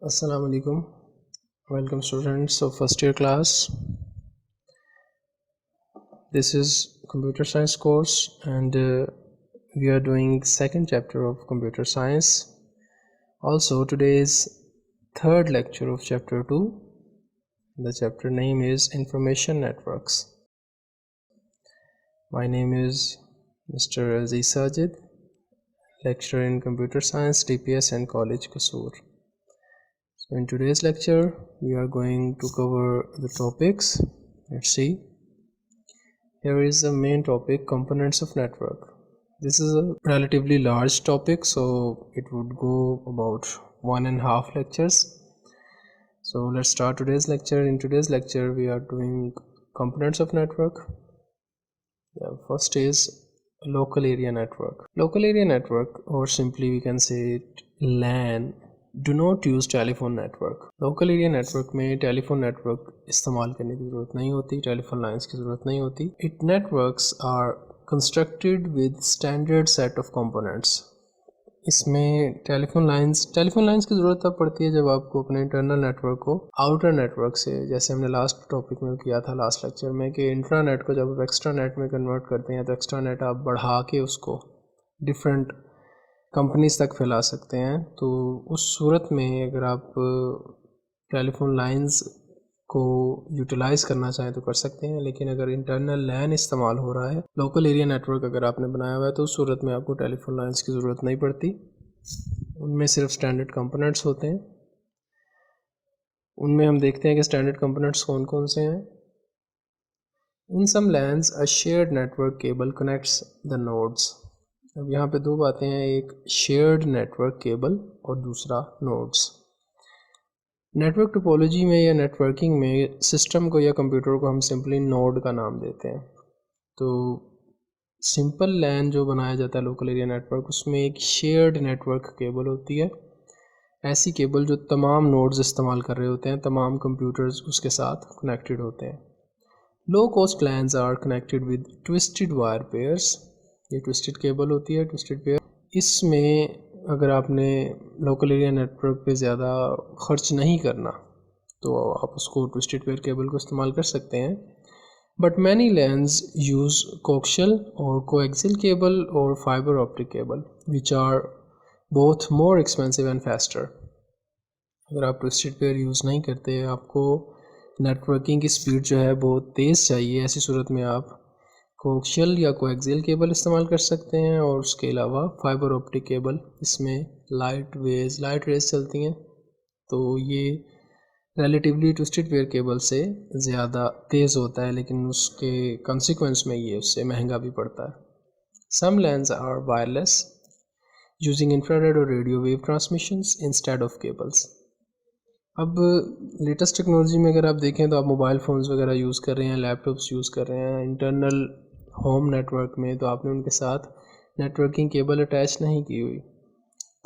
Assalamu alaikum. Welcome students of first year class. This is computer science course and we are doing second chapter of computer science. Also today is third lecture of chapter 2. The chapter name is information networks. My name is Mr. Aziz Sajid, lecturer in computer science, DPS and College Qusur. So in today's lecture we are going to cover the topics. Let's see. Here is the main topic, components of network. This is a relatively large topic, so it would go about 1.5 lectures. So let's start today's lecture. In today's lecture we are doing components of network. The first is local area network. Local area network, or simply we can say it LAN, do not use telephone network. Local area network में telephone network इस्तेमाल करने की ज़रूरत नहीं होती, telephone lines की ज़रूरत नहीं होती. It networks are constructed with standard set of components. इसमें टेलीफोन लाइंस की ज़रूरत तब पड़ती है जब आपको अपने इंटरनल नेटवर्क को आउटर नेटवर्क से, जैसे हमने लास्ट टॉपिक में किया था लास्ट लेक्चर में, कि इंट्रानेट को जब आप एक्स्ट्रा नेट में कन्वर्ट करते हैं तो एक्स्ट्रा नेट आप बढ़ा के उसको डिफरेंट कंपनीज तक फैला सकते हैं. तो उस सूरत में अगर आप टेलीफोन लाइंस को यूटिलाइज़ करना चाहें तो कर सकते हैं, लेकिन अगर इंटरनल लैन इस्तेमाल हो रहा है, लोकल एरिया नेटवर्क अगर आपने बनाया हुआ है, तो उस सूरत में आपको टेलीफोन लाइंस की ज़रूरत नहीं पड़ती. उनमें सिर्फ स्टैंडर्ड कंपोनेंट्स होते हैं. उनमें हम देखते हैं कि स्टैंडर्ड कंपोनेंट्स कौन कौन से हैं. In some LANs a shared network cable connects the nodes. अब यहाँ पे दो बातें हैं, एक शेयर्ड नेटवर्क केबल और दूसरा नोड्स. नेटवर्क टोपोलॉजी में या नेटवर्किंग में सिस्टम को या कंप्यूटर को हम सिंपली नोड का नाम देते हैं. तो सिंपल लैन जो बनाया जाता है लोकल एरिया नेटवर्क, उसमें एक शेयर्ड नेटवर्क केबल होती है. ऐसी केबल जो तमाम नोड्स इस्तेमाल कर रहे होते हैं, तमाम कंप्यूटर्स उसके साथ कनेक्टेड होते हैं. Low cost LANs are connected with twisted wire pairs. ये ट्विस्टेड केबल होती है, ट्विस्टेड पेयर. इसमें अगर आपने लोकल एरिया नेटवर्क पे ज़्यादा ख़र्च नहीं करना तो आप उसको ट्विस्टेड पेयर केबल को इस्तेमाल कर सकते हैं. But many LANs use coaxial और कोएक्सियल केबल और fibre optic cable which are both more expensive and faster. अगर आप ट्विस्टेड पेयर यूज़ नहीं करते, आपको नेटवर्किंग की स्पीड जो है बहुत तेज़ चाहिए, ऐसी सूरत में आप कोक्शियल या कोएक्सियल केबल इस्तेमाल कर सकते हैं. और उसके अलावा फाइबर ऑप्टिक केबल, इसमें लाइट रेज चलती हैं, तो ये रिलेटिवली ट्विस्टेड पेयर केबल से ज़्यादा तेज़ होता है, लेकिन उसके कंसिक्वेंस में ये उससे महंगा भी पड़ता है. Some LANs are wireless using infrared और radio wave transmissions instead of cables. अब लेटेस्ट टेक्नोलॉजी में अगर आप देखें तो आप मोबाइल फ़ोन्स वगैरह यूज़ कर रहे हैं, लैपटॉप्स यूज़ कर रहे हैं. इंटरनल होम नेटवर्क में तो आपने उनके साथ नेटवर्किंग केबल अटैच नहीं की हुई,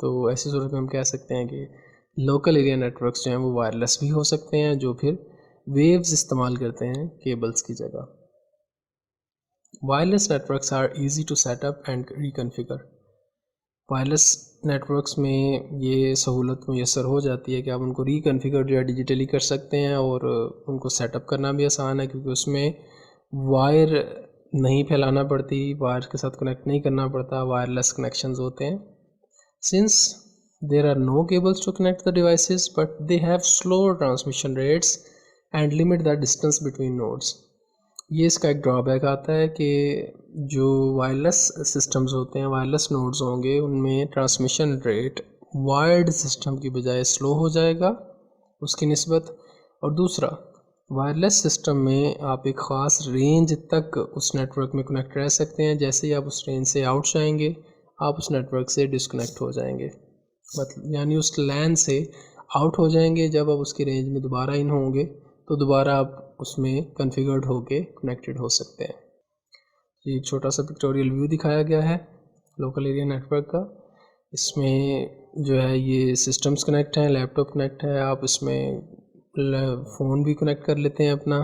तो ऐसी सूरत में हम कह सकते हैं कि लोकल एरिया नेटवर्क्स जो हैं वो वायरलेस भी हो सकते हैं, जो फिर वेव्स इस्तेमाल करते हैं केबल्स की जगह. Wireless networks are easy to set up and reconfigure. Wireless networks में ये सहूलत मुयसर हो जाती है कि आप उनको रिकन्फिगर जो है डिजिटली कर सकते हैं, और उनको सेटअप करना भी आसान है, क्योंकि उसमें वायर नहीं फैलाना पड़ती, वायर के साथ कनेक्ट नहीं करना पड़ता, वायरलेस कनेक्शंस होते हैं. Since there are no cables to connect the devices but they have slower transmission rates and limit the distance between nodes. ये इसका एक ड्रॉबैक आता है कि जो वायरलेस सिस्टम्स होते हैं, वायरलेस नोड्स होंगे, उनमें ट्रांसमिशन रेट वायर्ड सिस्टम की बजाय स्लो हो जाएगा उसकी निस्बत. और दूसरा, वायरलेस सिस्टम में आप एक ख़ास रेंज तक उस नेटवर्क में कनेक्ट रह सकते हैं. जैसे ही आप उस रेंज से आउट जाएंगे, आप उस नेटवर्क से डिस्कनेक्ट हो जाएंगे, मतलब यानी उस लैन से आउट हो जाएंगे. जब आप उसकी रेंज में दोबारा इन होंगे तो दोबारा आप उसमें कॉन्फ़िगर्ड होके कनेक्टेड हो सकते हैं. ये छोटा सा पिक्टोरियल व्यू दिखाया गया है लोकल एरिया नेटवर्क का. इसमें जो है ये सिस्टम्स कनेक्ट हैं, लैपटॉप कनेक्ट है, आप इसमें फ़ोन भी कनेक्ट कर लेते हैं. अपना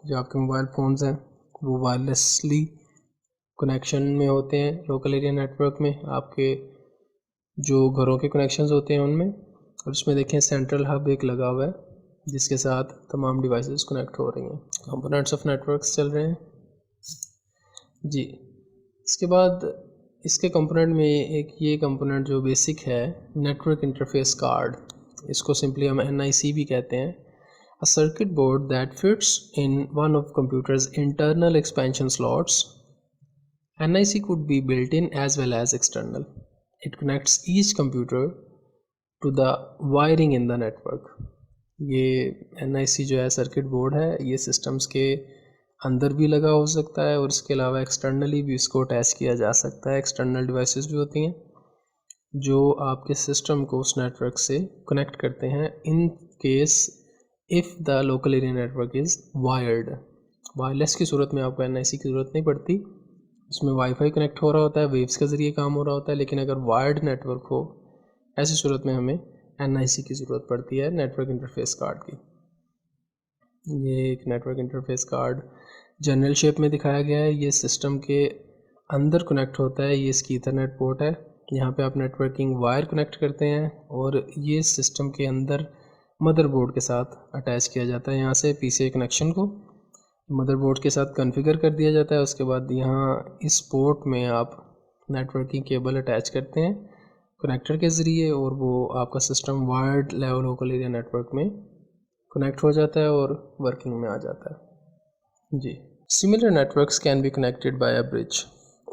जो आपके मोबाइल फ़ोन्स हैं वो वायरलेसली कनेक्शन में होते हैं लोकल एरिया नेटवर्क में. आपके जो घरों के कनेक्शंस होते हैं उनमें और उसमें देखें सेंट्रल हब एक लगा हुआ है जिसके साथ तमाम डिवाइसेस कनेक्ट हो रही हैं। कंपोनेंट्स ऑफ नेटवर्क्स चल रहे हैं जी। इसके बाद इसके कंपोनेंट में एक ये कंपोनेंट जो बेसिक है, नेटवर्क इंटरफेस कार्ड, इसको सिंपली हम NIC भी कहते हैं। A circuit board that fits in one of computer's internal expansion slots. NIC could be built-in as well as external. It connects each computer to the wiring in the network. ये NIC जो है circuit board है, ये systems के अंदर भी लगा हो सकता है और इसके अलावा एक्सटर्नली भी इसको अटैच किया जा सकता है। एक्सटर्नल डिवाइसेस भी होती हैं जो आपके सिस्टम को उस नेटवर्क से कनेक्ट करते हैं in case if the local area network is wired. Wireless की सूरत में आपको NIC की ज़रूरत नहीं पड़ती, उसमें वाईफाई कनेक्ट हो रहा होता है, वेव्स के ज़रिए काम हो रहा होता है। लेकिन अगर वायर्ड नेटवर्क हो, ऐसी सूरत में हमें NIC की ज़रूरत पड़ती है नेटवर्क इंटरफेस कार्ड की। ये एक network interface card general shape में दिखाया गया है। ये सिस्टम के अंदर कनेक्ट होता है, ये इसकी ईथरनेट पोर्ट है। यहाँ पे आप नेटवर्किंग वायर कनेक्ट करते हैं और ये सिस्टम के अंदर मदरबोर्ड के साथ अटैच किया जाता है। यहाँ से PCI कनेक्शन को मदरबोर्ड के साथ कॉन्फ़िगर कर दिया जाता है। उसके बाद यहाँ इस पोर्ट में आप नेटवर्किंग केबल अटैच करते हैं कनेक्टर के ज़रिए और वो आपका system wired level local area network में कनेक्ट हो जाता है और वर्किंग में आ जाता है जी। Similar networks can be connected by a bridge.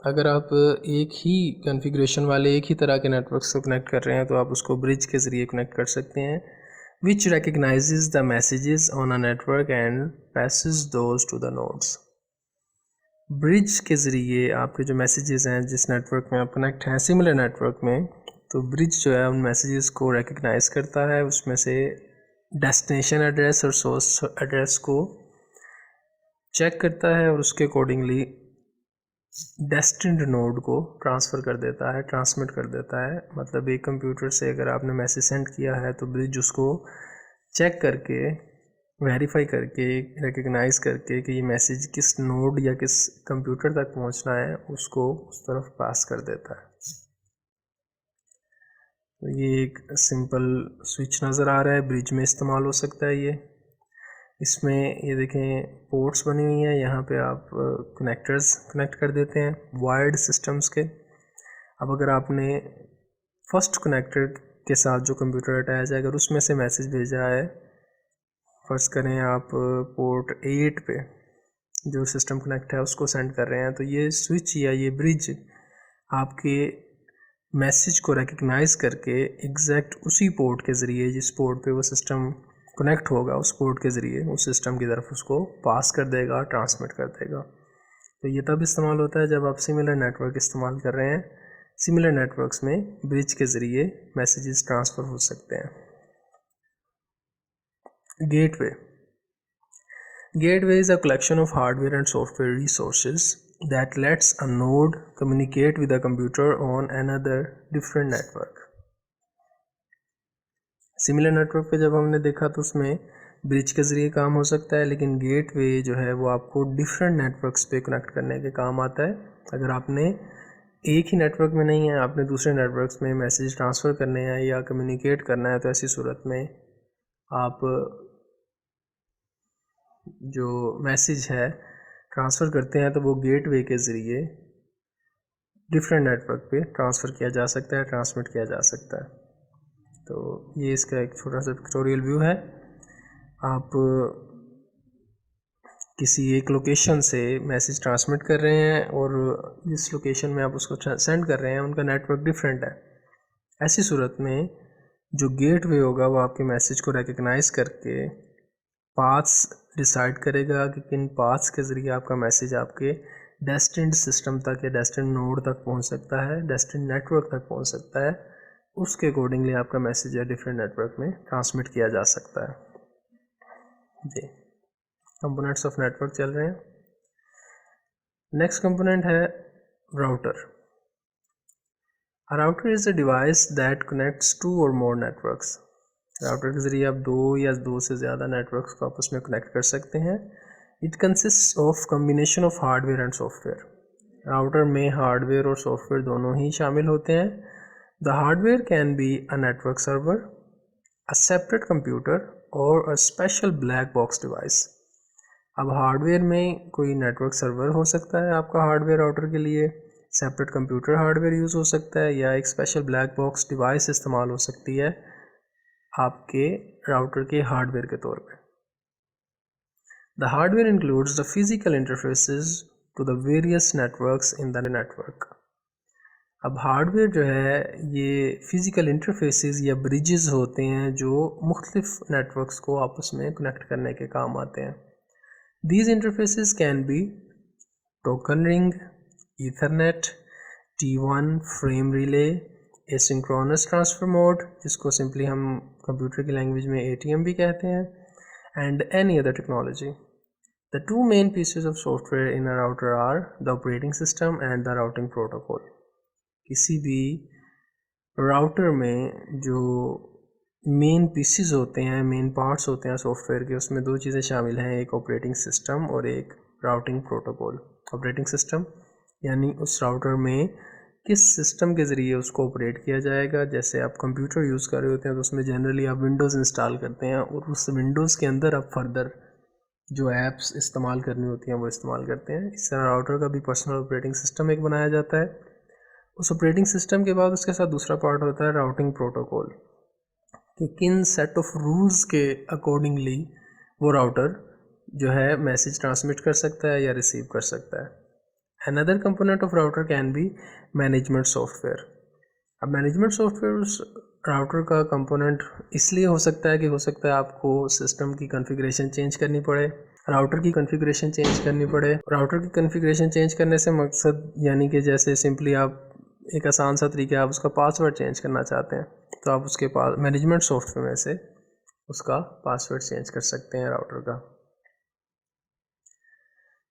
अगर आप एक ही कॉन्फ़िगरेशन वाले एक ही तरह के नेटवर्क्स को कनेक्ट कर रहे हैं तो आप उसको ब्रिज के ज़रिए कनेक्ट कर सकते हैं, which recognizes the messages on a network and passes those to the nodes. Bridge के ज़रिए आपके जो मैसेजेस हैं जिस नेटवर्क में आप कनेक्ट हैं सिमिलर नेटवर्क में, तो ब्रिज जो है उन मैसेजेस को रिकग्नाइज करता है, उसमें से डेस्टिनेशन एड्रेस और सोर्स एड्रेस को चेक करता है और उसके अकॉर्डिंगली डेस्टिन्ड नोड को ट्रांसफ़र कर देता है, ट्रांसमिट कर देता है। मतलब एक कंप्यूटर से अगर आपने मैसेज सेंड किया है तो ब्रिज उसको चेक करके, वेरीफाई करके, रिकग्नाइज करके कि ये मैसेज किस नोड या किस कंप्यूटर तक पहुंचना है, उसको उस तरफ पास कर देता है। तो ये एक सिंपल स्विच नज़र आ रहा है, ब्रिज में इस्तेमाल हो सकता है ये। इसमें ये देखें पोर्ट्स बनी हुई हैं, यहाँ पे आप कनेक्टर्स कनेक्ट कर देते हैं वायर्ड सिस्टम्स के। अब अगर आपने फर्स्ट कनेक्टर के साथ जो कंप्यूटर अटैच है अगर उसमें से मैसेज भेजा है, फर्स्ट करें आप पोर्ट 8 पे जो सिस्टम कनेक्ट है उसको सेंड कर रहे हैं, तो ये स्विच या ये ब्रिज आपके मैसेज को रिकग्नाइज करके एग्जैक्ट उसी पोर्ट के ज़रिए जिस पोर्ट पे वो सिस्टम कनेक्ट होगा उस पोर्ट के ज़रिए उस सिस्टम की तरफ उसको पास कर देगा, ट्रांसमिट कर देगा। तो ये तब इस्तेमाल होता है जब आप सिमिलर नेटवर्क इस्तेमाल कर रहे हैं। सिमिलर नेटवर्क्स में ब्रिज के ज़रिए मैसेजेस ट्रांसफ़र हो सकते हैं। Gateway is a collection of hardware and software resources that let's a node communicate with a computer on another different network. Similar network पे जब हमने देखा तो उसमें ब्रिज के ज़रिए काम हो सकता है, लेकिन गेटवे जो है वो आपको डिफरेंट नेटवर्क्स पे कनेक्ट करने के काम आता है। अगर आपने एक ही नेटवर्क में नहीं है, आपने दूसरे नेटवर्क्स में मैसेज ट्रांसफ़र करने हैं या कम्युनिकेट करना है, तो ऐसी सूरत में आप जो मैसेज है ट्रांसफ़र करते हैं तो वो गेटवे के ज़रिए डिफरेंट नेटवर्क पे ट्रांसफ़र किया जा सकता है, ट्रांसमिट किया जा सकता है। तो ये इसका एक छोटा सा पिक्टोरियल व्यू है। आप किसी एक लोकेशन से मैसेज ट्रांसमिट कर रहे हैं और जिस लोकेशन में आप उसको सेंड कर रहे हैं उनका नेटवर्क डिफरेंट है। ऐसी सूरत में जो गेटवे होगा वो आपके मैसेज को रिकग्नाइज करके पाथ्स डिसाइड करेगा कि किन पाथ्स के ज़रिए आपका मैसेज आपके डेस्टिन्ड सिस्टम तक या डेस्टिन्ड नोड तक पहुंच सकता है, डेस्टिन्ड नेटवर्क तक पहुंच सकता है। उसके अकॉर्डिंगली आपका मैसेज या डिफरेंट नेटवर्क में ट्रांसमिट किया जा सकता है जी। कंपोनेंट्स ऑफ नेटवर्क चल रहे हैं। नेक्स्ट कंपोनेंट है router. A router is a device that connects 2 और मोर नेटवर्क्स। राउटर के ज़रिए आप 2 या 2 से ज़्यादा नेटवर्क्स को आपस में कनेक्ट कर सकते हैं। It consist of combination of hardware and software. Router में हार्डवेयर और सॉफ्टवेयर दोनों ही शामिल होते हैं। The hardware can be a network server, a separate computer or a special black box device. अब हार्डवेयर में कोई नेटवर्क सर्वर हो सकता है आपका हार्डवेयर राउटर के लिए, सेपरेट कंप्यूटर हार्डवेयर यूज़ हो सकता है, या एक स्पेशल ब्लैक बॉक्स डिवाइस इस्तेमाल हो सकती है आपके राउटर के हार्डवेयर के तौर पे। The hardware includes the physical interfaces to the various networks in the network. अब हार्डवेयर जो है ये फिज़िकल इंटरफेसेस या ब्रिजेस होते हैं जो मुख्तलिफ नेटवर्क्स को आपस में कनेक्ट करने के काम आते हैं। These interfaces can be token ring, Ethernet, T1 frame relay, asynchronous transfer mode जिसको सिंपली हम कंप्यूटर की लैंग्वेज में ATM भी कहते हैं, and any other technology. The two main pieces of software in a router are the operating system and the routing protocol. किसी भी router में जो मेन पीसीज होते हैं, मेन पार्ट्स होते हैं सॉफ्टवेयर के, उसमें दो चीज़ें शामिल हैं, एक ऑपरेटिंग सिस्टम और एक राउटिंग प्रोटोकॉल। ऑपरेटिंग सिस्टम यानी उस राउटर में किस सिस्टम के ज़रिए उसको ऑपरेट किया जाएगा। जैसे आप कंप्यूटर यूज़ कर रहे होते हैं तो उसमें जनरली आप विंडोज़ इंस्टॉल करते हैं और उस विंडोज़ के अंदर आप फर्दर जो ऐप्स इस्तेमाल करनी होती हैं वो इस्तेमाल करते हैं। इस तरह राउटर का भी पर्सनल ऑपरेटिंग सिस्टम एक बनाया जाता है। उस ऑपरेटिंग सिस्टम के बाद उसके साथ दूसरा पार्ट होता है राउटिंग प्रोटोकॉल, कि किन सेट ऑफ रूल्स के अकॉर्डिंगली वो राउटर जो है मैसेज ट्रांसमिट कर सकता है या रिसीव कर सकता है। Another component of router can be management software. अब मैनेजमेंट सॉफ्टवेयर उस राउटर का कंपोनेंट इसलिए हो सकता है आपको सिस्टम की कॉन्फ़िगरेशन चेंज करनी पड़े, राउटर की कॉन्फ़िगरेशन चेंज करनी पड़े। राउटर की कॉन्फ़िगरेशन चेंज करने से मकसद यानी कि जैसे सिंपली आप एक आसान सा तरीका, आप उसका पासवर्ड चेंज करना चाहते हैं तो आप उसके पास मैनेजमेंट सॉफ्टवेयर में से उसका पासवर्ड चेंज कर सकते हैं राउटर का।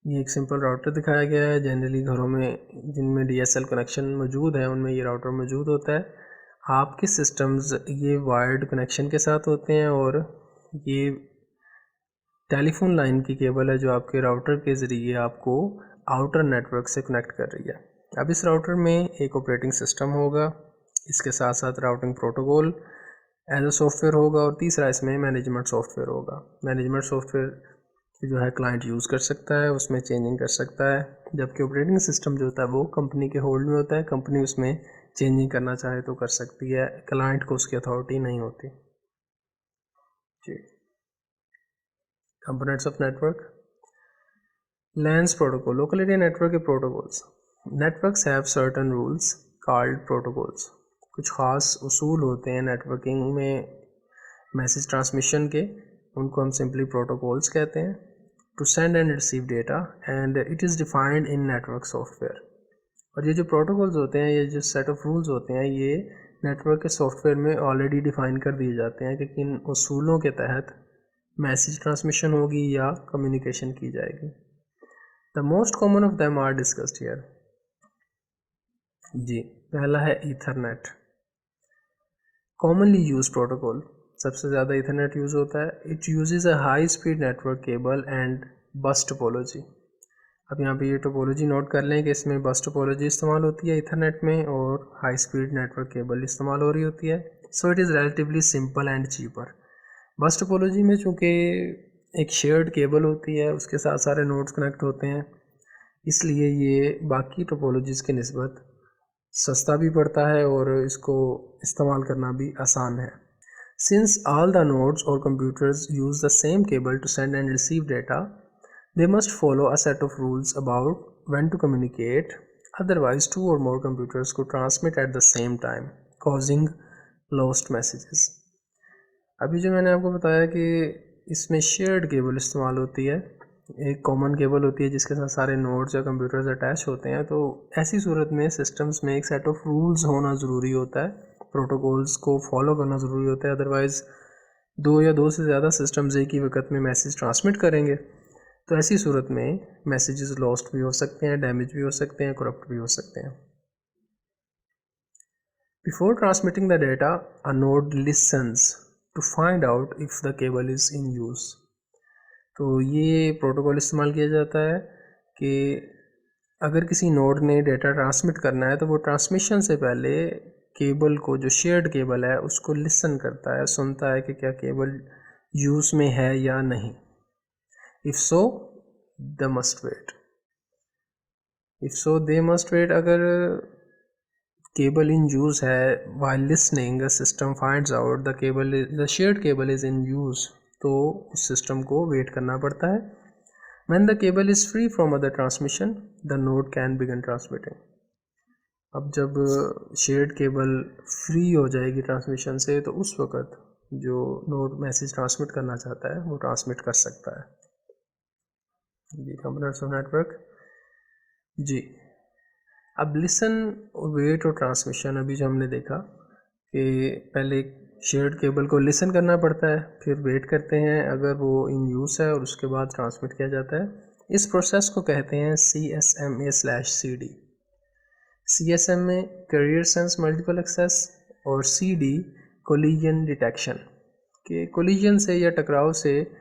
ये एक सिंपल राउटर दिखाया गया है। जनरली घरों में जिनमें DSL कनेक्शन मौजूद है उनमें ये राउटर मौजूद होता है। आपके सिस्टम्स ये वायर्ड कनेक्शन के साथ होते हैं और ये टेलीफोन लाइन की केबल है जो आपके राउटर के ज़रिए आपको आउटर नेटवर्क से कनेक्ट कर रही है। अब इस राउटर में एक ऑपरेटिंग सिस्टम होगा, इसके साथ साथ routing protocol as a software होगा और तीसरा इसमें मैनेजमेंट सॉफ्टवेयर होगा। मैनेजमेंट सॉफ्टवेयर जो है क्लाइंट यूज़ कर सकता है, उसमें चेंजिंग कर सकता है, जबकि ऑपरेटिंग सिस्टम जो होता है वो कंपनी के होल्ड में होता है। कंपनी उसमें चेंजिंग करना चाहे तो कर सकती है, क्लाइंट को उसकी अथॉरिटी नहीं होती जी। Components of network. LANs protocol, local area network के protocols. Networks have certain rules called protocols. कुछ ख़ास उसूल होते हैं नेटवर्किंग में मैसेज ट्रांसमिशन के, उनको हम सिंपली प्रोटोकॉल्स कहते हैं। To send and receive data and it is defined in network software. और ये जो प्रोटोकॉल्स होते हैं, ये जो सेट ऑफ रूल्स होते हैं, ये नेटवर्क के सॉफ्टवेयर में ऑलरेडी डिफ़ाइन कर दिए जाते हैं कि किन उसूलों के तहत मैसेज ट्रांसमिशन होगी या कम्युनिकेशन की जाएगी। The most common of them are discussed here. जी, पहला है ईथरनेट। Commonly used protocol, सबसे ज़्यादा ईथरनेट यूज़ होता है। It uses a high speed network cable and bus topology. अब यहाँ पे ये टोपोलॉजी नोट कर लें कि इसमें बस टोपोलॉजी इस्तेमाल होती है ईथरनेट में और हाई स्पीड नेटवर्क केबल इस्तेमाल हो रही होती है। So it is relatively simple and cheaper. बस टोपोलॉजी में चूँकि एक शेयर्ड केबल होती है, उसके साथ सारे नोड्स कनेक्ट होते हैं, इसलिए ये बाकी टोपोलॉजीज़ के निस्बत सस्ता भी पड़ता है और इसको इस्तेमाल करना भी आसान है। सिंस ऑल द नोड्स और computers use the same cable to send and receive data, they must follow a set of rules about when to communicate, otherwise two or more computers could transmit at the same time, causing lost messages. अभी जो मैंने आपको बताया कि इसमें shared cable इस्तेमाल होती है, एक कॉमन केबल होती है जिसके साथ सारे नोड्स या कंप्यूटर्स अटैच होते हैं, तो ऐसी सूरत में सिस्टम्स में एक सेट ऑफ रूल्स होना ज़रूरी होता है, प्रोटोकॉल्स को फॉलो करना ज़रूरी होता है। अदरवाइज़ दो या दो से ज़्यादा सिस्टम्स एक ही वक्त में मैसेज ट्रांसमिट करेंगे तो ऐसी सूरत में मैसेजेस लॉस्ट भी हो सकते हैं, डैमेज भी हो सकते हैं, करप्ट भी हो सकते हैं। Before transmitting the data, a node listens to find out if the cable is in use. तो ये प्रोटोकॉल इस्तेमाल किया जाता है कि अगर किसी नोड ने डेटा ट्रांसमिट करना है तो वो ट्रांसमिशन से पहले केबल को, जो शेयर्ड केबल है उसको लिसन करता है, सुनता है कि क्या केबल यूज़ में है या नहीं। If so they must wait, if so they must wait. अगर केबल इन यूज़ है, while listening the system finds out the shared cable is in use, तो उस सिस्टम को वेट करना पड़ता है। when the cable is free from other transmission the node can begin transmitting। अब जब शेयर्ड केबल फ्री हो जाएगी ट्रांसमिशन से, तो उस वक़्त जो नोड मैसेज ट्रांसमिट करना चाहता है वो ट्रांसमिट कर सकता है। जी, कंपोनेंट्स ऑफ नेटवर्क। जी, अब लिसन, वेट और ट्रांसमिशन अभी जो हमने देखा कि पहले शेयर्ड केबल को लिसन करना पड़ता है, फिर वेट करते हैं अगर वो इन यूज़ है, और उसके बाद ट्रांसमिट किया जाता है। इस प्रोसेस को कहते हैं CSMA/CD। CSM में कैरियर सेंस मल्टीपल एक्सेस, और CD कोलिजन डिटेक्शन, कि कोलिजन से या टकराव से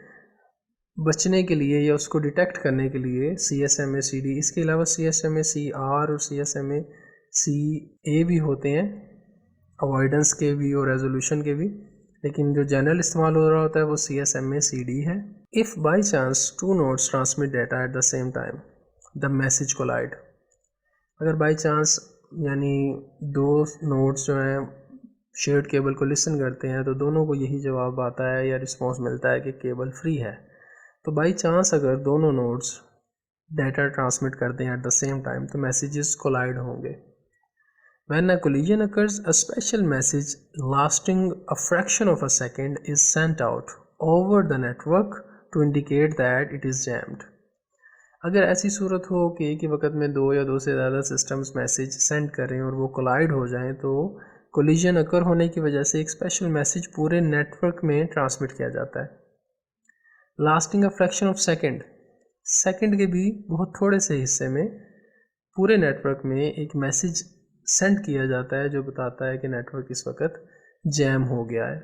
बचने के लिए या उसको डिटेक्ट करने के लिए CSMA/CD। इसके अलावा CSMA/CR और CSMA/CA भी होते हैं, अवॉइडेंस के भी और रेजोल्यूशन के भी, लेकिन जो जनरल इस्तेमाल हो रहा होता है वो CSMA/CD है। If by chance two nodes transmit data at the same time the message collide. अगर बाई चांस यानी दो नोड्स जो हैं शेयर्ड केबल को लिसन करते हैं, तो दोनों को यही जवाब आता है या रिस्पॉन्स मिलता है कि केबल फ्री है। तो बाई चांस अगर दोनों नोड्स डाटा ट्रांसमिट करते हैं एट द सेम टाइम, तो मैसेजेस कोलाइड होंगे। When a collision occurs, a special message lasting a fraction of a second is sent out over the network to indicate that it is jammed। अगर ऐसी सूरत हो कि एक ही वक्त में दो या दो से ज़्यादा सिस्टम्स मैसेज सेंड करें और वो कोलाइड हो जाएं, तो कोलिजन अकर होने की वजह से एक स्पेशल मैसेज पूरे नेटवर्क में ट्रांसमिट किया जाता है। Lasting a fraction of second, second के भी बहुत थोड़े से हिस्से में पूरे नेटवर्क में एक मैसेज सेंड किया जाता है जो बताता है कि नेटवर्क इस वक्त जैम हो गया है।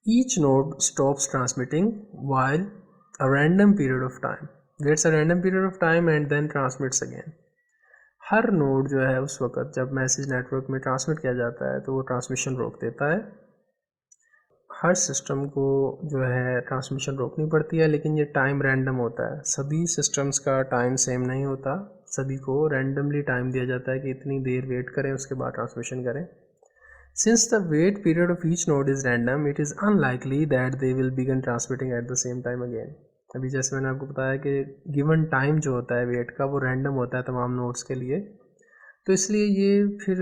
Each node stops transmitting while a random period of time, waits a random period of time and then transmits again. हर नोड जो है उस वक्त जब मैसेज नेटवर्क में ट्रांसमिट किया जाता है तो वो ट्रांसमिशन रोक देता है। हर सिस्टम को जो है ट्रांसमिशन रोकनी पड़ती है, लेकिन ये टाइम रैंडम होता है। सभी सिस्टम्स का टाइम सेम नहीं होता, सभी को रैंडमली टाइम दिया जाता है कि इतनी देर वेट करें उसके बाद ट्रांसमिशन करें। Since the wait period of each node is random, it is unlikely that they will begin transmitting at the same time again. अभी जैसे मैंने आपको बताया कि गिवन टाइम जो होता है वेट का वो रैंडम होता है तमाम नोड्स के लिए, तो इसलिए ये फिर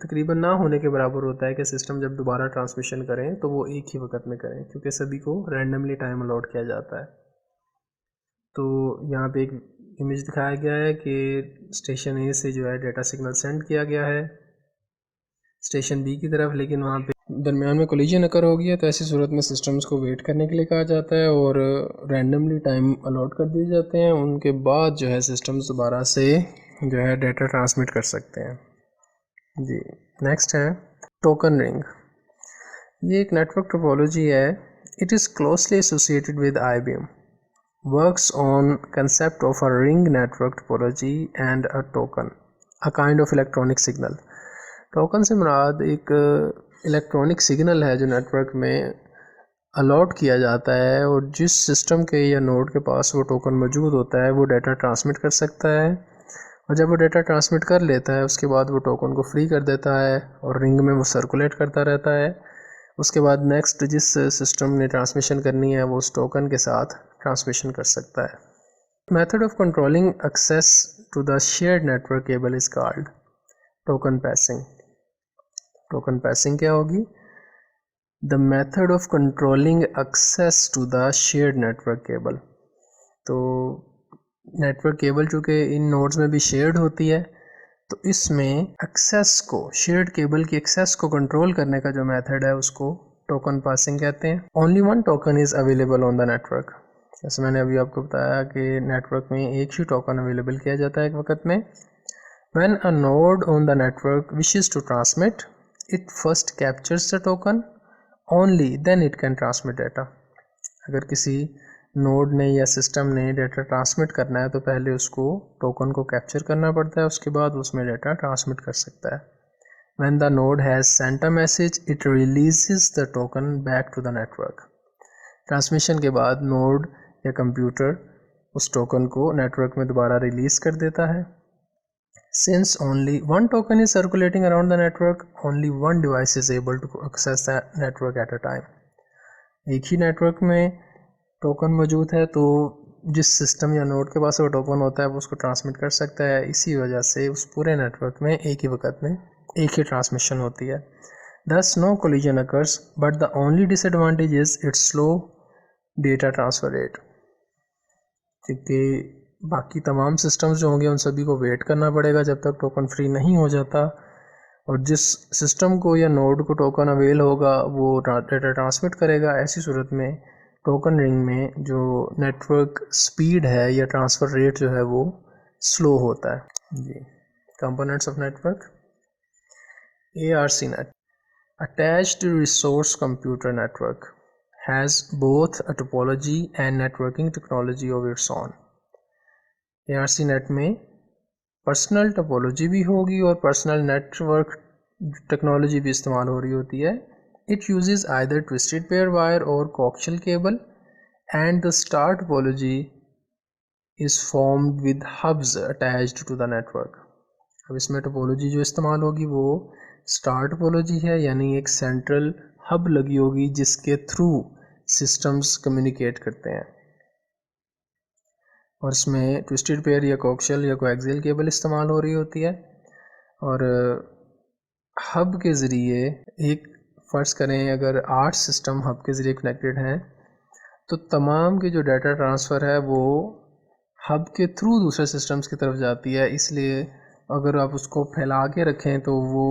तकरीबन ना होने के बराबर होता है कि सिस्टम जब दोबारा ट्रांसमिशन करें तो वो एक ही वक्त में करें, क्योंकि सभी को रैंडमली टाइम अलॉट किया जाता है। तो यहाँ पे एक इमेज दिखाया गया है कि स्टेशन ए से जो है डेटा सिग्नल सेंड किया गया है स्टेशन बी की तरफ, लेकिन वहाँ पे दरमियान में कोलिजन अकर हो गया, तो ऐसी सूरत में सिस्टम्स को वेट करने के लिए कहा जाता है और रैंडमली टाइम अलॉट कर दिए जाते हैं। उनके बाद जो है सिस्टम्स दोबारा से जो है डेटा ट्रांसमिट कर सकते हैं। जी, नेक्स्ट है टोकन रिंग। ये एक नेटवर्क टोपोलॉजी है। It is closely associated with IBM, works on concept of a ring network topology and a token, a kind of electronic signal. Token से मुराद एक इलेक्ट्रॉनिक सिग्नल है जो नेटवर्क में allot किया जाता है, और जिस सिस्टम के या नोड के पास वो टोकन मौजूद होता है वो डाटा ट्रांसमिट कर सकता है, और जब वो डाटा ट्रांसमिट कर लेता है उसके बाद वो टोकन को फ्री कर देता है और रिंग में वो सर्कुलेट करता रहता है। उसके बाद नेक्स्ट जिस सिस्टम ने ट्रांसमिशन करनी है वो उस टोकन के साथ ट्रांसमिशन कर सकता है। Method of controlling access to the shared network cable is called token passing. Token passing क्या होगी? The method of controlling access to the shared network cable. तो नेटवर्क केबल चूँकि इन नोड्स में भी शेयर्ड होती है, तो इसमें एक्सेस को, शेयर्ड केबल की एक्सेस को कंट्रोल करने का जो मेथड है उसको टोकन पासिंग कहते हैं। Only one token is available on the network. जैसे मैंने अभी आपको बताया कि नेटवर्क में एक ही टोकन अवेलेबल किया जाता है एक वक्त में। When a node on the network wishes to transmit, it first captures the token, only then it can transmit data। अगर किसी नोड ने या सिस्टम ने डाटा ट्रांसमिट करना है तो पहले उसको टोकन को कैप्चर करना पड़ता है, उसके बाद उसमें डाटा ट्रांसमिट कर सकता है। When the node has sent a message, it releases the token back to the network. Transmission के बाद नोड या कंप्यूटर उस टोकन को नेटवर्क में दोबारा रिलीज कर देता है. Since only one token is circulating around the network, only one device is able to access the network at a time. एक ही नेटवर्क में टोकन मौजूद है तो जिस सिस्टम या नोड के पास वो टोकन होता है वो उसको ट्रांसमिट कर सकता है. इसी वजह से उस पूरे नेटवर्क में एक ही वक्त में एक ही ट्रांसमिशन होती है. Thus no collision occurs, but the only disadvantage is its slow data transfer rate. क्योंकि बाकी तमाम सिस्टम्स जो होंगे उन सभी को वेट करना पड़ेगा जब तक टोकन फ्री नहीं हो जाता, और जिस सिस्टम को या नोड को टोकन अवेल होगा वो डेटा ट्रांसमिट करेगा. ऐसी सूरत में टोकन रिंग में जो नेटवर्क स्पीड है या ट्रांसफ़र रेट जो है वो स्लो होता है. जी, components of network. ARC net, attached resource computer network, has both a topology and networking technology of its own. ARC net में पर्सनल टोपोलॉजी भी होगी और पर्सनल नेटवर्क टेक्नोलॉजी भी इस्तेमाल हो रही होती है. It uses either twisted pair wire or coaxial cable, and the star topology is formed with hubs attached to the network. अब इसमें टोपोलॉजी जो इस्तेमाल होगी वो स्टार टोपोलॉजी है, यानी एक सेंट्रल हब लगी होगी जिसके थ्रू सिस्टम्स कम्युनिकेट करते हैं, और इसमें ट्विस्टेड पेयर या कोएक्सियल या कोएक्सियल केबल इस्तेमाल हो रही होती है. और हब के ज़रिए एक फ़र्ज़ करें अगर 8 सिस्टम हब के ज़रिए कनेक्टेड हैं तो तमाम की जो डाटा ट्रांसफ़र है वो हब के थ्रू दूसरे सिस्टम्स की तरफ जाती है. इसलिए अगर आप उसको फैला के रखें तो वो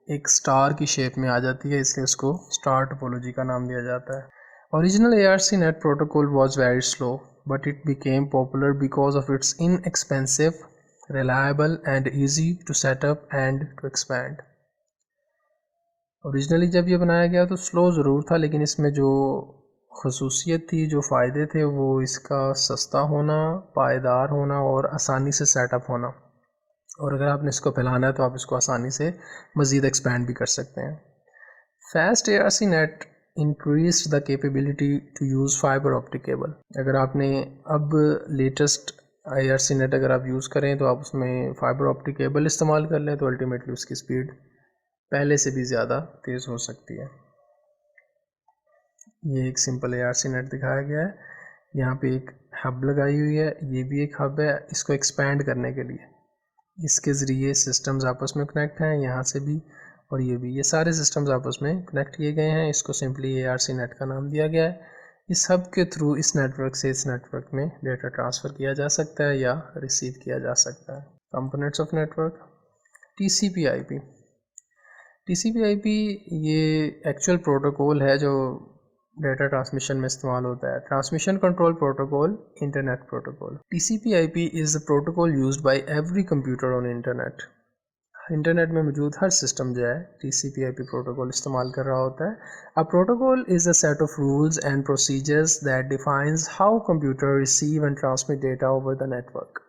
एक स्टार की शेप में आ जाती है, इसलिए उसको स्टार टोपोलॉजी का नाम दिया जाता है. Original ARC net protocol was very slow, but it became popular because of its inexpensive, reliable and easy to set up and to expand. Originally जब ये बनाया गया तो स्लो ज़रूर था, लेकिन इसमें जो खसूसियत थी, जो फ़ायदे थे, वो इसका सस्ता होना, पायदार होना और आसानी से सेटअप होना. और अगर आपने इसको फैलाना है तो आप इसको आसानी से मज़ीद एक्सपैंड भी कर सकते हैं. Fast ARC net increase the capability to use fibre optic cable. अगर आपने अब लेटेस्ट ARC नेट अगर आप यूज़ करें तो आप उसमें फाइबर ऑप्टिक केबल इस्तेमाल कर लें तो अल्टीमेटली उसकी स्पीड पहले से भी ज़्यादा तेज़ हो सकती है. ये एक सिंपल ARC नेट दिखाया गया है. यहाँ पे एक हब लगाई हुई है, ये भी एक हब है. इसको एक्सपैंड करने के लिए इसके ज़रिए सिस्टम्स आपस में कनेक्ट हैं, यहाँ से भी और ये भी, ये सारे सिस्टम्स आपस में कनेक्ट किए गए हैं. इसको सिंपली ARC नेट का नाम दिया गया है. इस हब के थ्रू इस नेटवर्क से इस नेटवर्क में डेटा ट्रांसफ़र किया जा सकता है या रिसीव किया जा सकता है. Components of network. TCP/IP. TCP/IP ये एक्चुअल प्रोटोकॉल है जो डेटा ट्रांसमिशन में इस्तेमाल होता है. Transmission control protocol, internet protocol. TCP/IP is the protocol used by every computer on internet. Internet में मौजूद हर सिस्टम जो है TCP/IP प्रोटोकॉल इस्तेमाल कर रहा होता है. A protocol is a set of rules and procedures that defines how computer receive and transmit data over the network.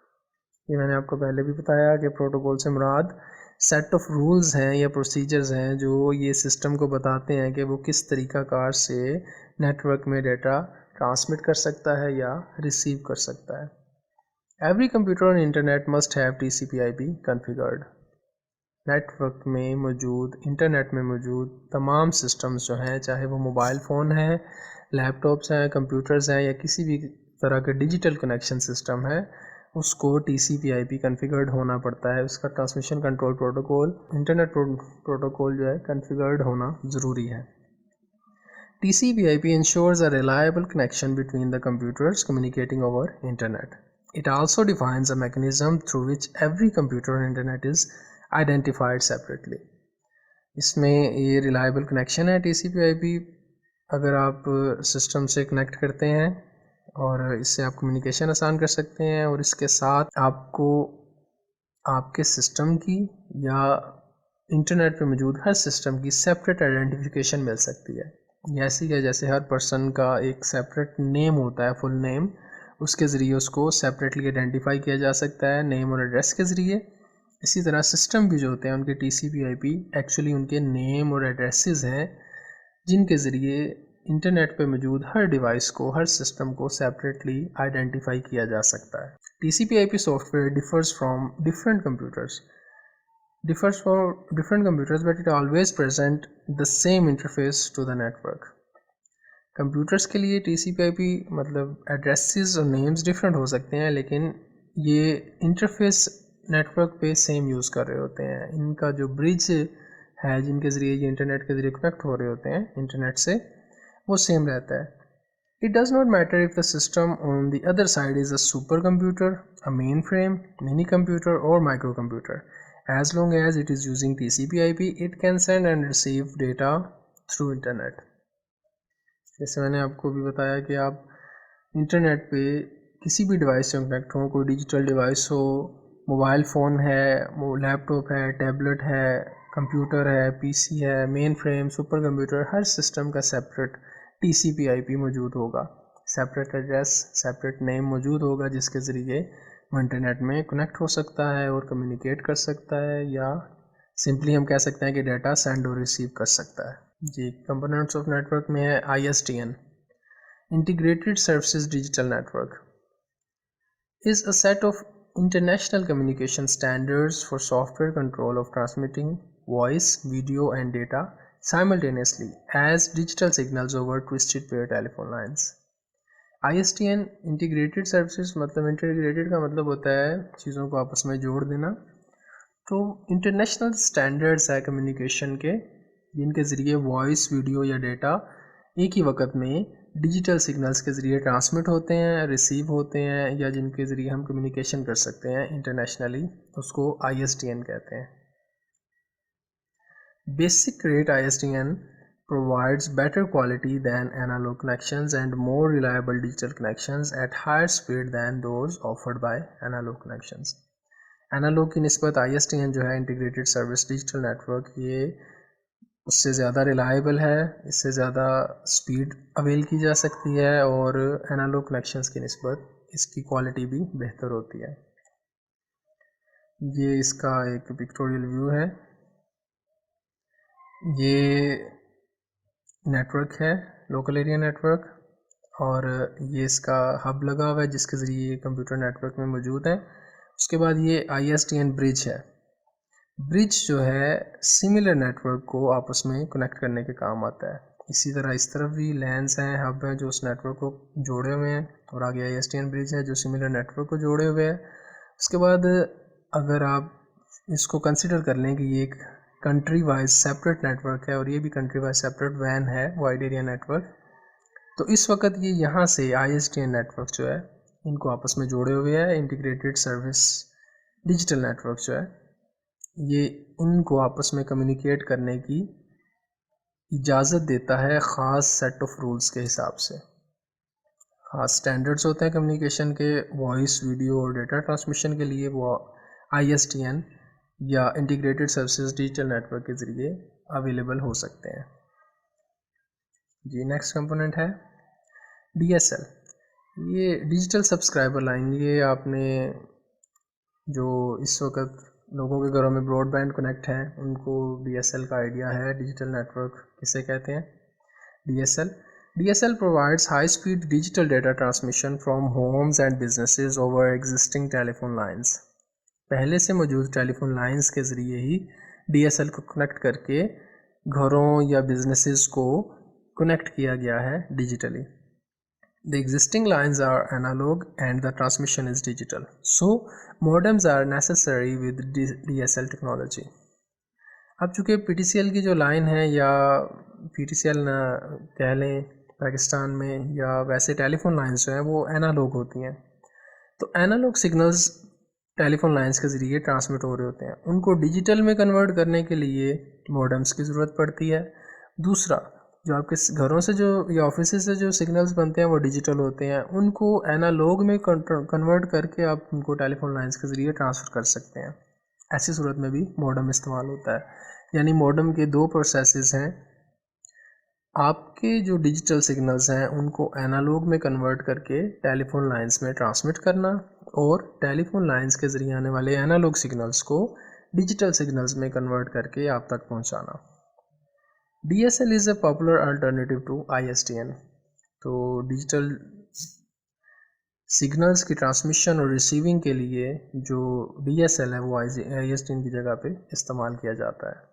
ये मैंने आपको पहले भी बताया कि प्रोटोकॉल से मुराद सेट ऑफ रूल्स हैं या प्रोसीजर्स हैं जो ये सिस्टम को बताते हैं कि वो किस तरीक़ाकार से नेटवर्क में डेटा ट्रांसमिट कर सकता है या रिसीव कर सकता है. Every computer on internet must have TCP/IP configured. Network में मौजूद, इंटरनेट में मौजूद तमाम सिस्टम्स जो हैं, चाहे वो मोबाइल फ़ोन हैं, लैपटॉप्स हैं, कंप्यूटर्स हैं या किसी भी तरह का डिजिटल कनेक्शन सिस्टम है, उसको TCP/IP कॉन्फ़िगर्ड होना पड़ता है. उसका transmission control protocol, internet protocol जो है कॉन्फ़िगर्ड होना ज़रूरी है. TCP/IP ensures a reliable connection between the computers communicating over internet. It also defines a mechanism through which every computer on internet is identified separately. इसमें ये reliable connection है TCP/IP. अगर आप सिस्टम से कनेक्ट करते हैं और इससे आप कम्युनिकेशन आसान कर सकते हैं, और इसके साथ आपको आपके सिस्टम की या इंटरनेट पे मौजूद हर सिस्टम की सेपरेट आइडेंटिफिकेशन मिल सकती है. ऐसी है जैसे हर पर्सन का एक सेपरेट नेम होता है, फुल नेम, उसके ज़रिए उसको सेपरेटली आइडेंटिफाई किया जा सकता है नेम और एड्रेस के ज़रिए. इसी तरह सिस्टम भी जो होते हैं उनके TCP/IP एक्चुअली उनके नेम और एड्रेसेस हैं जिनके ज़रिए इंटरनेट पे मौजूद हर डिवाइस को, हर सिस्टम को सेपरेटली आइडेंटिफाई किया जा सकता है। TCP/IP software differs for different computers but it always present the same interface to the network। Computers के लिए TCP/IP मतलब एड्रेसेस और नेम्स डिफरेंट हो सकते हैं, लेकिन ये इंटरफेस नेटवर्क पे सेम यूज़ कर रहे होते हैं। इनका जो ब्रिज है जिनके ज़रिए ये इंटरनेट के ज़रिए कनेक्ट हो रहे होते हैं इंटरनेट से, वो सेम रहता है। It does not matter if the system on the other side is a supercomputer, a mainframe, mini computer or microcomputer. As long as it is using TCP/IP, it can send and receive data through internet। जैसे मैंने आपको भी बताया कि आप internet पे किसी भी डिवाइस से कनेक्ट हो, कोई डिजिटल डिवाइस हो, मोबाइल फ़ोन है, लैपटॉप है, टैबलेट है, कंप्यूटर है, PC है, मेन फ्रेम, सुपर कंप्यूटर, हर सिस्टम का सेपरेट TCP/IP मौजूद होगा, सेपरेट एड्रेस, सेपरेट नेम मौजूद होगा जिसके ज़रिए वो इंटरनेट में कनेक्ट हो सकता है और कम्युनिकेट कर सकता है, या सिंपली हम कह सकते हैं कि डाटा सेंड और रिसीव कर सकता है। जी, कंपोनेंट्स ऑफ नेटवर्क में है ISDN, integrated services digital network, is a set of international communication standards for software control of transmitting voice, video and data simultaneously as digital signals over twisted pair telephone lines। ISDN integrated services मतलब integrated का मतलब होता है चीज़ों को आपस में जोड़ देना। तो इंटरनेशनल स्टैंडर्ड्स है कम्युनिकेशन के जिनके ज़रिए वॉइस, वीडियो या डेटा एक ही वक्त में डिजिटल सिग्नल्स के ज़रिए ट्रांसमिट होते हैं, रिसीव होते हैं, या जिनके ज़रिए हम कम्युनिकेशन कर सकते हैं इंटरनेशनली, उसको ISDN कहते हैं। Basic rate ISDN provides better quality than analog connections and more reliable digital connections at higher speed than those offered by analog connections। Analog की निस्बत ISDN जो है इंटीग्रेटेड सर्विस डिजिटल नेटवर्क, ये उससे ज़्यादा रिलायबल है, इससे ज़्यादा स्पीड अवेल की जा सकती है और एनालॉग कनेक्शंस की निस्बत इसकी क्वालिटी भी बेहतर होती है। ये इसका एक पिक्टोरियल व्यू है। ये नेटवर्क है, लोकल एरिया नेटवर्क, और ये इसका हब लगा हुआ है जिसके ज़रिए कंप्यूटर नेटवर्क में मौजूद है। उसके बाद ये ISDN ब्रिज है। ब्रिज जो है सिमिलर नेटवर्क को आपस में कनेक्ट करने के काम आता है। इसी तरह इस तरफ भी लैंस हैं, हब हैं जो उस नेटवर्क को जोड़े हुए हैं, और आगे ISDN ब्रिज है जो सिमिलर नेटवर्क को जोड़े हुए हैं। उसके बाद अगर आप इसको कंसिडर कर लें कि ये एक कंट्री वाइज सेपरेट नेटवर्क है और ये भी कंट्री वाइज सेपरेट वैन है, वाइड एरिया नेटवर्क, तो इस वक्त ये यहाँ से ISDN नेटवर्क जो है इनको आपस में जोड़े हुए है। इंटीग्रेटेड सर्विस डिजिटल नेटवर्क जो है ये इनको आपस में कम्युनिकेट करने की इजाज़त देता है ख़ास सेट ऑफ रूल्स के हिसाब से। ख़ास स्टैंडर्ड्स होते हैं कम्युनिकेशन के, वॉइस, वीडियो और डेटा ट्रांसमिशन के लिए, वो ISDN या इंटीग्रेटेड सर्विसेज डिजिटल नेटवर्क के ज़रिए अवेलेबल हो सकते हैं। जी, नेक्स्ट कंपोनेंट है DSL। ये डिजिटल सब्सक्राइबर लाइन, ये आपने जो इस वक्त लोगों के घरों में ब्रॉडबैंड कनेक्ट है उनको DSL का आइडिया है। डिजिटल नेटवर्क किसे कहते हैं? DSL provides high speed digital data transmission from homes and businesses over existing telephone lines। पहले से मौजूद टेलीफोन लाइंस के ज़रिए ही DSL को कनेक्ट करके घरों या बिजनेसेस को कनेक्ट किया गया है digitally. The existing lines are analog and the transmission is digital, so modems are necessary with DSL technology। अब चूँकि PTCL की जो लाइन है, या PTCL ना कह लें पाकिस्तान में, या वैसे टेलीफोन लाइंस जो हैं वो एनालॉग होती हैं, तो एनालॉग सिग्नल्स टेलीफोन लाइंस के ज़रिए ट्रांसमिट हो रहे होते हैं। उनको डिजिटल में कन्वर्ट करने के लिए मॉडेम्स की ज़रूरत पड़ती है। दूसरा, जो आपके घरों से जो या ऑफिस से जो सिग्नल्स बनते हैं वो डिजिटल होते हैं, उनको एनालॉग में कन्वर्ट करके आप उनको टेलीफोन लाइंस के ज़रिए ट्रांसफ़र कर सकते हैं। ऐसी सूरत में भी मॉडेम इस्तेमाल होता है। यानी मॉडेम के दो प्रोसेसेस हैं, आपके जो डिजिटल सिग्नल्स हैं उनको एनालॉग में कन्वर्ट करके टेलीफोन लाइंस में ट्रांसमिट करना, और टेलीफोन लाइंस के ज़रिए आने वाले एनालॉग सिग्नल्स को डिजिटल सिग्नल्स में कन्वर्ट करके आप तक पहुंचाना। DSL is a popular alternative to ISDN। तो डिजिटल सिग्नल्स की ट्रांसमिशन और रिसीविंग के लिए जो DSL है वो ISDN की जगह पे इस्तेमाल किया जाता है।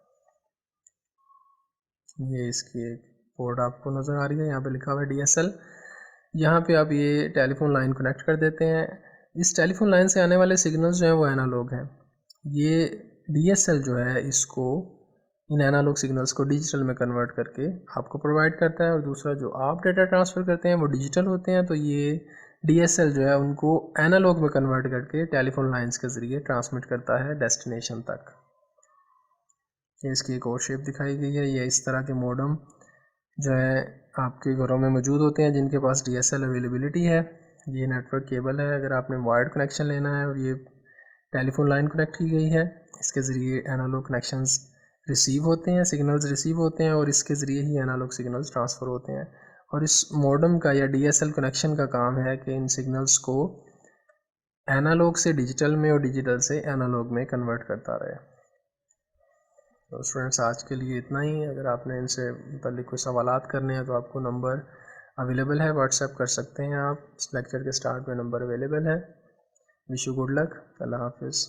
ये इसकी एक पोर्ट आपको नज़र आ रही है, यहाँ पे लिखा हुआ है DSL। यहाँ पे आप ये टेलीफोन लाइन कनेक्ट कर देते हैं। इस टेलीफोन लाइन से आने वाले सिग्नल्स जो हैं वो एनालॉग हैं। ये DSL जो है इसको इन एनालॉग सिग्नल्स को डिजिटल में कन्वर्ट करके आपको प्रोवाइड करता है, और दूसरा जो आप डेटा ट्रांसफ़र करते हैं वो डिजिटल होते हैं। तो ये DSL जो है उनको एनालॉग में कन्वर्ट करके टेलीफोन लाइंस के ज़रिए ट्रांसमिट करता है डेस्टिनेशन तक। ये इसकी एक और शेप दिखाई गई है। ये इस तरह के मॉडम जो है आपके घरों में मौजूद होते हैं जिनके पास DSL अवेलेबिलिटी है। ये नेटवर्क केबल है, अगर आपने वायर्ड कनेक्शन लेना है और ये टेलीफोन लाइन कनेक्ट की गई है, इसके ज़रिए एनालॉग कनेक्शंस रिसीव होते हैं, सिग्नल्स रिसीव होते हैं और इसके ज़रिए ही एनालॉग सिग्नल्स ट्रांसफ़र होते हैं। और इस मॉडम का या DSL कनेक्शन का काम है कि इन सिग्नल्स को एनालॉग से डिजिटल में और डिजिटल से एनालॉग में कन्वर्ट करता रहे। तो स्टूडेंट्स आज के लिए इतना ही। अगर आपने इनसे मुताल्लिक़ कोई सवालात करने हैं तो आपको नंबर अवेलेबल है, व्हाट्सएप कर सकते हैं आप। इस लेक्चर के स्टार्ट में नंबर अवेलेबल है। Wish you good luck. अल्लाह हाफिज़।